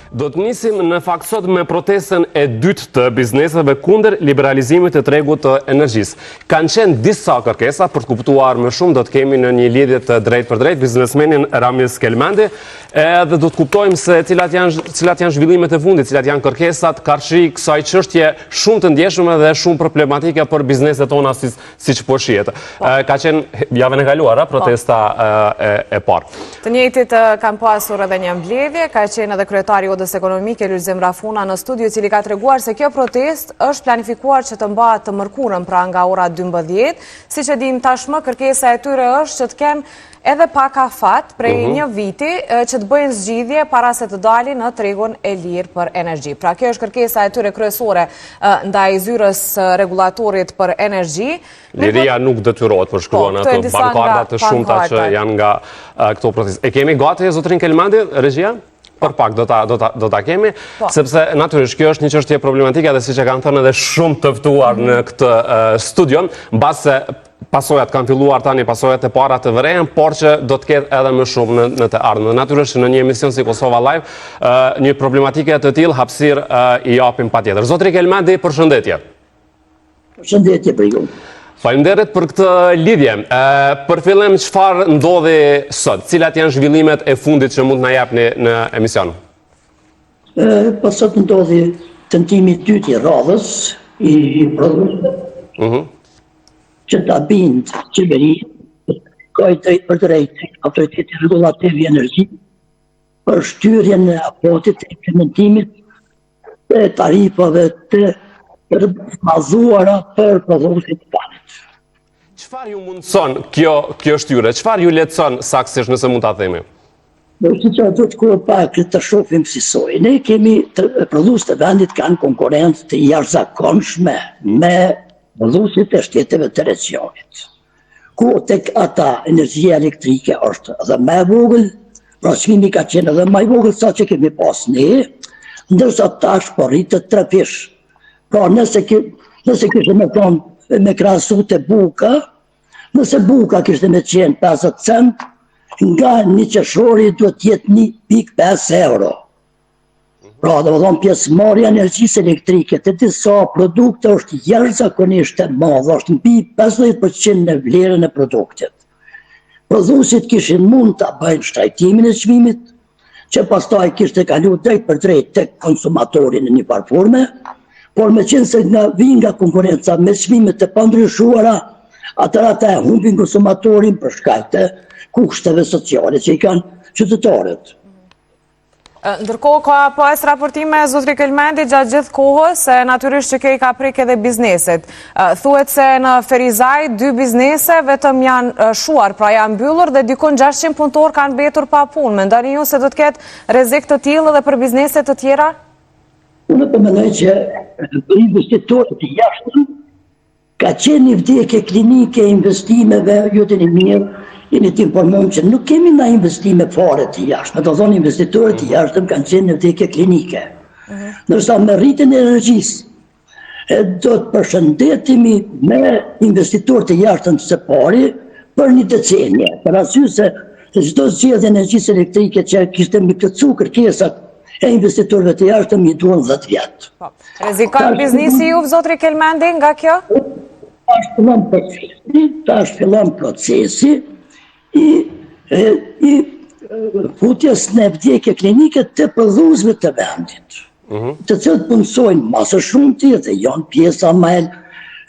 Do të nisim në fakt sot me protestën e dytë të bizneseve kundër liberalizimit të tregut të energjisë. Kanë qenë disa kërkesa, për të kuptuar më shumë do të kemi në një lidhje të drejt për drejt biznesmenin Ramiz Kelmendi, edhe do të kuptojmë se cilat janë zhvillimet e fundit, cilat janë kërkesat karshi kësaj çështje shumë të ndjeshme dhe shumë problematike për bizneset tona siç po shihet. Ka qenë javën e kaluar protesta e parë. Të njëjtit kanë pasur edhe një mbledhje, ka qenë edhe kryetari Odës Ekonomike Lulzim Rafuna në studio, i cili ka treguar se kjo protestë është planifikuar që të mbahet të mërkurën, pra nga ora 12. Siç e dim tashmë, kërkesa e tyre është që të kenë edhe pak afat prej një viti që të bëjnë zgjidhje para se të dalin në tregun e lirë për energji. Pra kjo është kërkesa e tyre kryesore ndaj zyrës rregullatorit për energji. Liria nuk detyrohet për shkruan ato bankarda të shumta që janë nga këto protestë. E kemi gati zotrin Kelmendi, regjia? Për pak do ta kemi, sepse natyrisht kjo është një çështje problematike dhe siç e kanë thënë edhe shumë të ftuar në këtë studion, mbas se pasojat kanë filluar tani, pasojat e para të vërejën, por që do të ketë edhe më shumë në të ardhmen. Natyrisht në një emision si Kosova Live, një problematike të tillë hapësirë i japim patjetër. Zotri Kelmendi, përshëndetje. Përshëndetje për ju. Faleminderit për këtë lidhje. Për fillim, çfarë ndodhi sot? Cilat janë zhvillimet e fundit që mund na japni në emision? Po sot ndodhi tentimi i dytë i radhës i prodhuesve që ta bind qeveri, ka i drejt për drejt autoriteti rregullativ i energjisë për shtyrjen e aportit të implementimit të tarifave të bazuara për prodhuesit të banit. Çfarë ju mundson kjo shtyre? Çfarë ju lehtëson saktësisht, nëse mund ta themi? Do të kohë pak të shohim si soi. Ne kemi prodhuesit të vendit kanë konkurrencë të jashtëzakonshme me prodhuesit e shteteve të regionit. Ku tek ata energjia elektrike është edhe më e vogël, pra çmimi ka qenë edhe më i vogël sa që kemi pas ne, ndërsa tash po rritet 3 fish. Pra nëse kishte me thonë me krahasu të buka, nëse buka kishte me qenë 50 cent, nga një qershori duhet jetë 1,5 euro. Pra dhe më thonë pjesëmarrja energjisë elektrike të disa produkte është jashtëzakonisht e madhe, është mbi 50% në vlerën e produktit. Prodhuesit kishin mund ta bëjnë shtrajtimin e çmimit, që pastaj kishte kalu drejt për drejt tek konsumatorin në një farë forme, por me qenë se nga konkurenca me çmimet të pandryshuara, atëra ata humbin konsumatorin për shkak të kushteve sociale që i kanë qytetarët. Ndërkohë ka pas raportime, zotri Kelmendi, gjatë gjithë kohës, se natyrisht që kjo i ka prek edhe bizneset. Thuhet se në Ferizaj 2 biznese vetëm janë shuar, pra janë mbyllur dhe dikon 600 punëtor kanë mbetur pa punë. Mendoni ju se do të ketë rrezik të tillë edhe për bizneset të tjera? Unë po mendoj që investitorët e jashtëm ka qenë një vdekje klinike e investimeve, ju të një mirë, jeni të informojmë që nuk kemi na investime fare të jashtëm. Do thonë investitorët e jashtëm kanë qenë një vdekje klinike. Ndërsa me rritjen e energjisë do të përshëndetemi me investitorët e jashtëm së pari për një decenje. Për arsye se çdo zgjedhje energjisë elektrike që kishte mbikëcu kërkesat e investitorëve të jashtëm i duan 10 vjet. Rrezikon biznesi ju, zotri Kelmendi, nga kjo? Tash fillon procesi i futjes në vdekje klinike të prodhuesve të vendit, të cilët punësojnë masë shumëti dhe janë pjesa më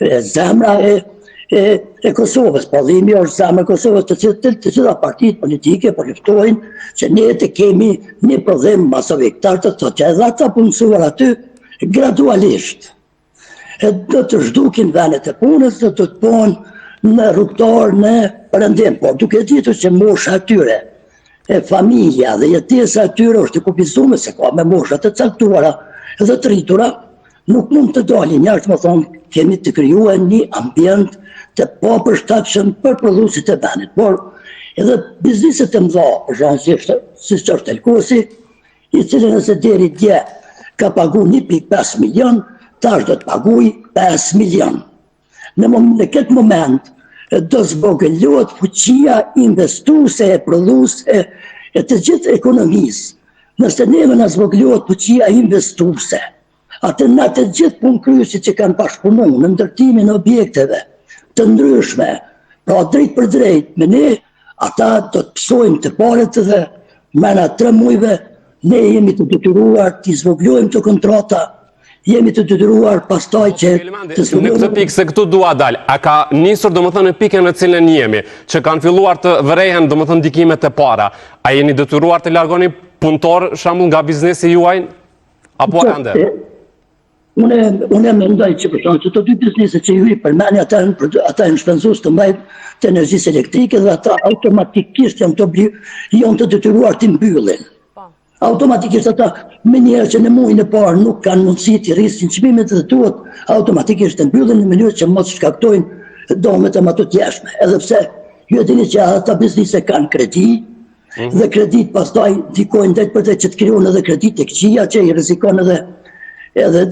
e zemra e Kosovës. Pallimi është zemra e Kosovës, të cilat partitë politike po luftojnë që ne të kemi një prodhim masovik. Të thotë që edhe ata punësuar aty gradualisht do të zhdukin vendet e punës, do të punë në rrugtar në perëndim, por duke ditur që mosha atyre, familja dhe jetesa atyre është e kufizuar se ka me mosha të caktuara dhe të rritura, nuk mund të dalin jashtë, më thonë, kemi të krijuar një ambient të papërshtatshëm për prodhuesit e vendit. Por edhe bizneset e mëdha, për shembull, si është Elkosi, i cili nëse deri dje ka pagu 1,5 milion, tash do të paguaj 5 milion. Në këtë moment do zbogëllohet fuqia investuese e prodhuese e të gjithë ekonomisë. Nëse neve në zvoglohet fuqia investuese, atë në të gjithë punëkryesit që kanë bashkëpunu në ndërtimin e objekteve të ndryshme, pra drejt për drejt, me ne, ata do të pësojmë të paret dhe mëna 3 mujve, ne jemi të detyruar të zvoglohem të kontrata, jemi të detyruar pastaj që të në këtë pikë se këtu dua dal, a ka nisur domethënë në pikën në cilën jemi, që kanë filluar të vërehen domethënë ndikimet e para, a jeni detyruar të largoni punëtor shembull nga biznesi juaj apo ende? Unë mendoj që për shkak të të dy bizneset që ju i përmeni, ata janë shpenzues të mbajt të energjisë elektrike dhe ata automatikisht janë të detyruar të mbyllin. Automatikisht ata me njerë që në muajin e parë nuk kanë mundësi të rrisin çmimet dhe duhet automatikisht të mbyllin në mënyrë që mos shkaktojnë domet e matë të jashme. Edhe pse ju e dini që ata biznise kanë kredi dhe kredit pastaj ndikojnë drejt për drejt që të krijojnë edhe kredit të këqija që i rrezikon edhe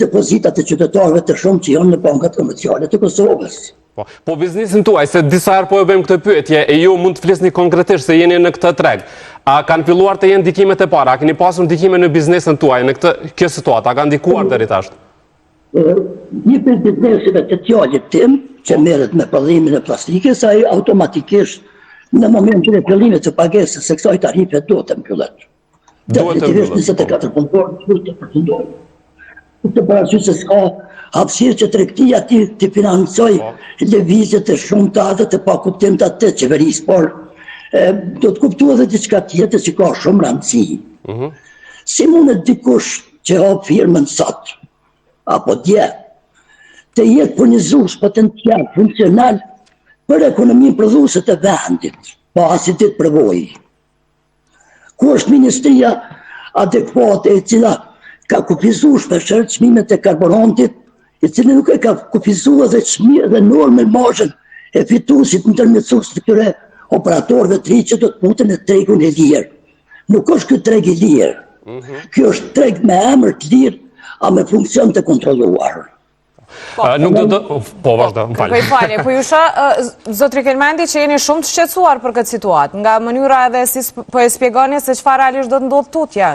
depozitat e qytetarëve të shumë që janë në bankat komerciale të Kosovës. Po biznesin tuaj, se disa herë po e bëjmë këtë pyetje, e ju mund të flisni konkretisht se jeni në këtë treg. A kanë filluar të jenë ndikimet e para? A keni pasur ndikime në biznesin tuaj në kjo situatë? A kanë ndikuar deri tash? Një për biznesive të tjallit tim, që merret me prodhimin e plastikës, ai automatikisht në momentin e fillimit të pagesës së kësaj tarife do të mbyllet. Definitivisht 24 punëtorë duhet të përfundojnë. Të parasysh se s'ka hapësirë që tregtia të financoj lëvizjet e shumta dhe të pakuptimta të qeverisë, por do të kuptuar edhe diçka tjetër që ka shumë rëndësi. Si mundet dikush që hap firmën sot apo dje të jetë furnizues potencial funksional për ekonominë prodhuese të vendit, pasi të përvojë? Ku është ministria adekuate e cila ka kufizuar shpeshherë çmimet e karburantit, i cili nuk e ka kufizuar dhe normën margjën e fituesit ndërmjetësues të këtyre operatorëve të ri që do të futen në tregun e lirë. Nuk është ky treg i lirë. Ky është treg me emër të lirë, a me funksion të kontrolluar. Po, vazhdo, më falë. Falje, po ju zotri Kelmendi që jeni shumë të shqetësuar për këtë situatë, nga mënyra edhe si po e spjegoni se çfarë realisht do të ndodhë tutje.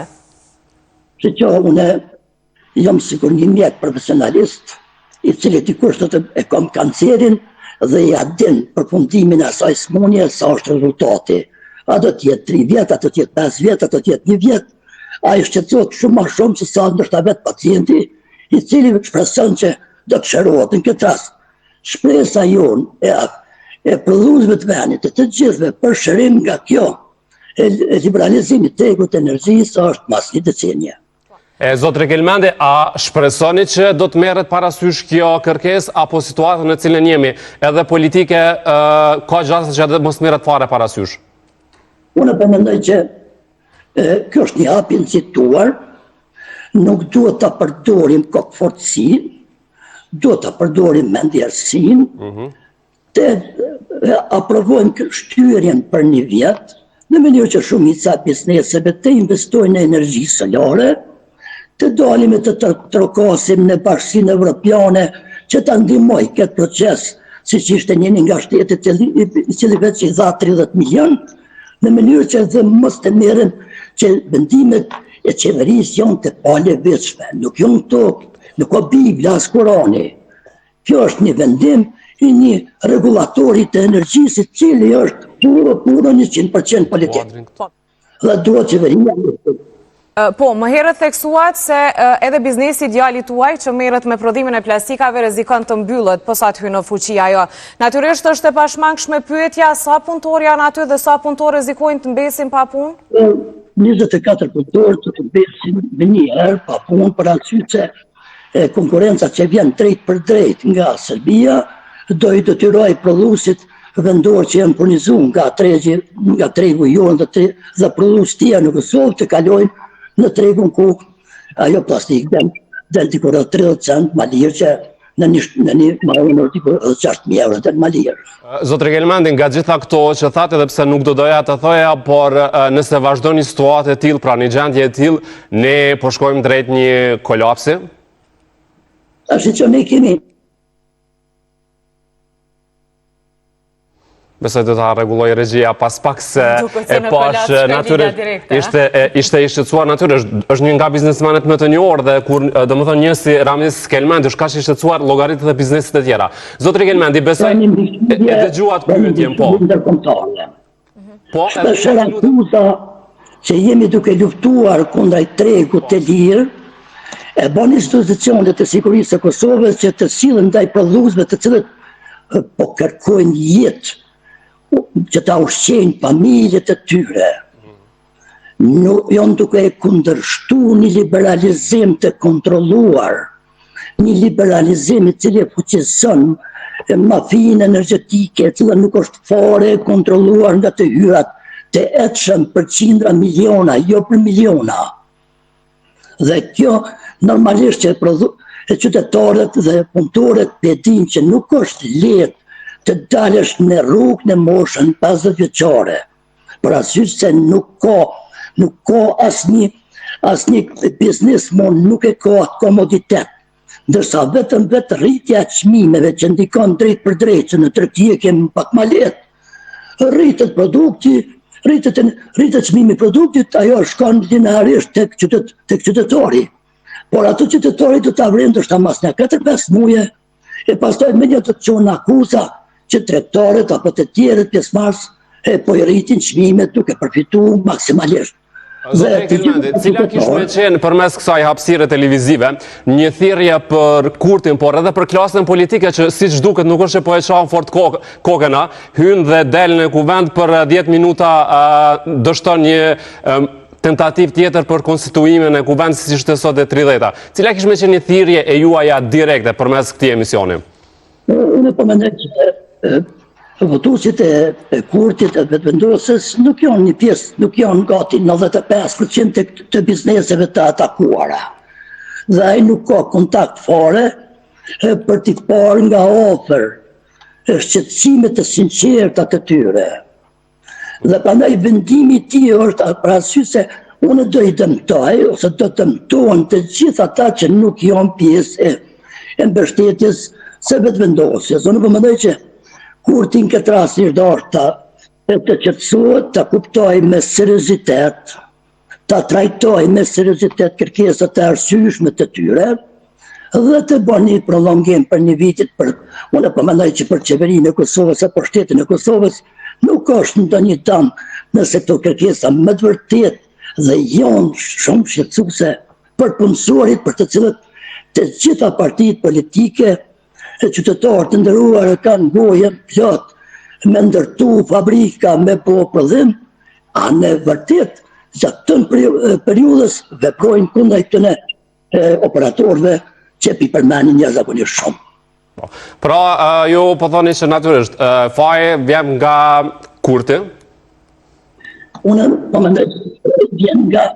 Që që unë jam sikur një mjek profesionalist, i cili dikush do të e kam kancerin dhe ja din përfundimin e asaj smundje, sa është rezultati. A do të jetë 3 vjet, a do të jetë 5 vjet, a do të jetë 1 vjet, a i shqetësohet shumë më shumë se sa ndoshta vetë pacienti, i cili shpreson që do të shërohet. Në këtë rast, shpresa jonë e prodhuesve të vendit, të gjithëve për shërim nga kjo, e liberalizimit të tregut të energjisë është mas një decenje. Zotre Kelmendi, a shpresoni që do të merret parasysh kjo kërkesë apo situatën në cilën jemi edhe politike ka gjasa që edhe mos merret fare parasysh? Unë po mendoj që kjo është një hapje nxituar, nuk duhet ta përdorim kokfortësinë, duhet ta përdorim mendjersinë, të aprovojmë shtyrjen për 1 vjet, në mënyrë që shumica e bizneseve të investojnë në energji solare, të dalim e të trokasim në Bashkinë Evropiane që të ndihmoj këtë proces, siç ishte njëri nga shtetet i cili vetë i dha 30 milion, në mënyrë që dhe mos të merren që vendimet e qeverisë janë të palevitshme, nuk janë këto, nuk ka Bibla as Kurani. Kjo është një vendim i një regulatori të energjisë, i cili është puro 100% politik. Dhe duhet qeveria. Po, më herët theksuat se edhe biznesi djalit tuaj që merret me prodhimin e plastikave rrezikon të mbyllet posa të hyjë në fuqi ajo. Natyrisht është e pashmangshme pyetja sa punëtor janë aty dhe sa punëtor rrezikojnë të mbesin pa punë? 24 punëtor të mbesin me një herë pa punë për arsye se konkurenca që vjen drejt për drejt nga Serbia do i detyrojë prodhuesit vendor që janë furnizuar nga tregu jonë dhe prodhues tjerë në Kosovë të kalojnë në tregun ku ajo plastik del dikur 30 cent ma lirë që në një marrë dikur 6.000 euro del ma lirë. Zotre Kelmendi, nga gjitha këto që thatë edhe pse nuk do doja të thoja, por nëse vazhdo një situatë e tillë, pra një gjendje e tillë, ne po shkojmë drejt një kolapsi? Ashtu që ne kemi Besoj të ta rregulloj regjia pas pak se e pash natyrisht ishte i shqetësuar natyrisht është një nga biznesmanet më të njohur dhe kur domethënë një si Ramiz Kelmendi është kaq i shqetësuar llogaritë dhe bizneset e tjera. Zotri Kelmendi, besoj e dëgjuat pyetjen po. Po, shpesh akuza që jemi duke luftuar kundra tregut të lirë, e bën institucionet e sigurisë së Kosovës që të sillen ndaj prodhuesve të cilët po kërkojnë jetë që ta ushqejnë familjet e tyre. Janë duke e kundërshtu një liberalizim të kontrolluar, një liberalizim i cili fuqizon mafinë energjetike, e cila nuk është fare kontrolluar nga të hyrat të etshëm për qindra miliona, jo për miliona. Dhe kjo normalisht që qytetarët dhe punëtorët pedin që nuk është lehtë të dalësh në rrugë në moshën 50 vjeçare, për arsye se nuk ka asnjë biznesmen nuk e ka atë komoditet. Ndërsa vetëm rritja e çmimeve që ndikon drejt për drejt, që në tregti kemi pak më lehtë, rritet produkti, rritet çmimi i produktit, ajo shkon linearisht tek qytetari. Por ato qytetari do ta vren ndoshta mas në 4-5 muaj, e pastaj me një të çon akuza që tregtarët apo të tjerët pjesëmarrës po i rritin çmimet duke përfituar maksimalisht. Zotri Kelmendi, cila kishte qenë përmes kësaj hapësire televizive një thirrje për Kurtin, por edhe për klasën politike që siç duket nuk është po e çon fort kokën, hyn dhe del në kuvend për 10 minuta dështon një tentativ tjetër për konstituimin e kuvendit siç ishte sot e 30-ta. Cila kishte qenë një thirrje e juaja direkte përmes këtij emisioni? Unë po mendoj që votuesit e Kurtit e vetëvendosës nuk janë një pjesë, nuk janë gati 95% të bizneseve të atakuara. Dhe ai nuk ka kontakt fare për t'i parë nga afër shqetësimet e sinqerta të tyre. Dhe prandaj vendimi i tij është për arsye se unë do i dëmtoj ose do të dëmtohen të gjithë ata që nuk janë pjesë e mbështetjes së vetëvendosjes. Unë po mendoj që Kurtin këtë rast i dorta të qetësohet, ta kuptoj me seriozitet, ta trajtoj me seriozitet kërkesat e arsyeshme të tyre dhe të bën një prolongim për një vitit për unë po mendoj që për qeverinë e Kosovës apo shtetin e Kosovës nuk është ndonjë dëm nëse këto kërkesa më të vërtet dhe janë shumë shqetësuese për punësorit për të cilët të gjitha partitë politike qytetarë të nderuar kanë gojën plot me ndërtu fabrika me prodhim, a në vërtet gjatë periudhës veprojnë kundër këtyre operatorëve që i përmendin jashtëzakonisht shumë. Pra, ju po thoni që natyrisht faji vjen nga Kurti? Unë po mendoj vjen nga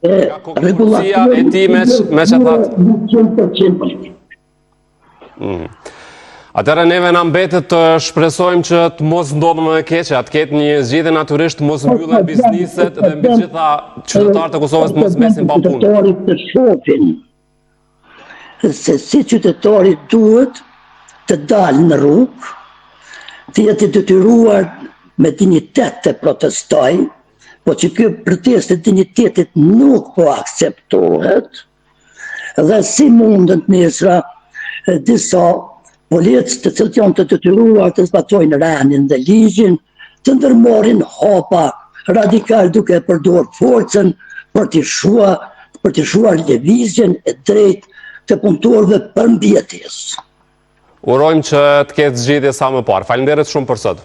rregullacia e tij me çfarë 100% politik. Atëherë neve na mbetet të shpresojmë që të mos ndodhë më e keqe, të ketë një zgjidhje natyrisht, mos mbyllen bizneset dhe mbi gjitha qytetarët e Kosovës të mos mesin pa punë. Qytetarit të shohin se si qytetari duhet të dalë në rrugë, të jetë i detyruar me dinjitet të protestojë, po që kjo protestë e dinjitetit nuk po akceptohet, dhe si mundën nesër disa policë të cilët janë të detyruar të zbatojnë rënien dhe ligjin, të ndërmarrin hapa radikal duke përdorur forcën për të shuar lëvizjen e drejtë të punëtorëve për mbijetesë. Urojmë që të ketë zgjidhje sa më parë. Faleminderit shumë për sot.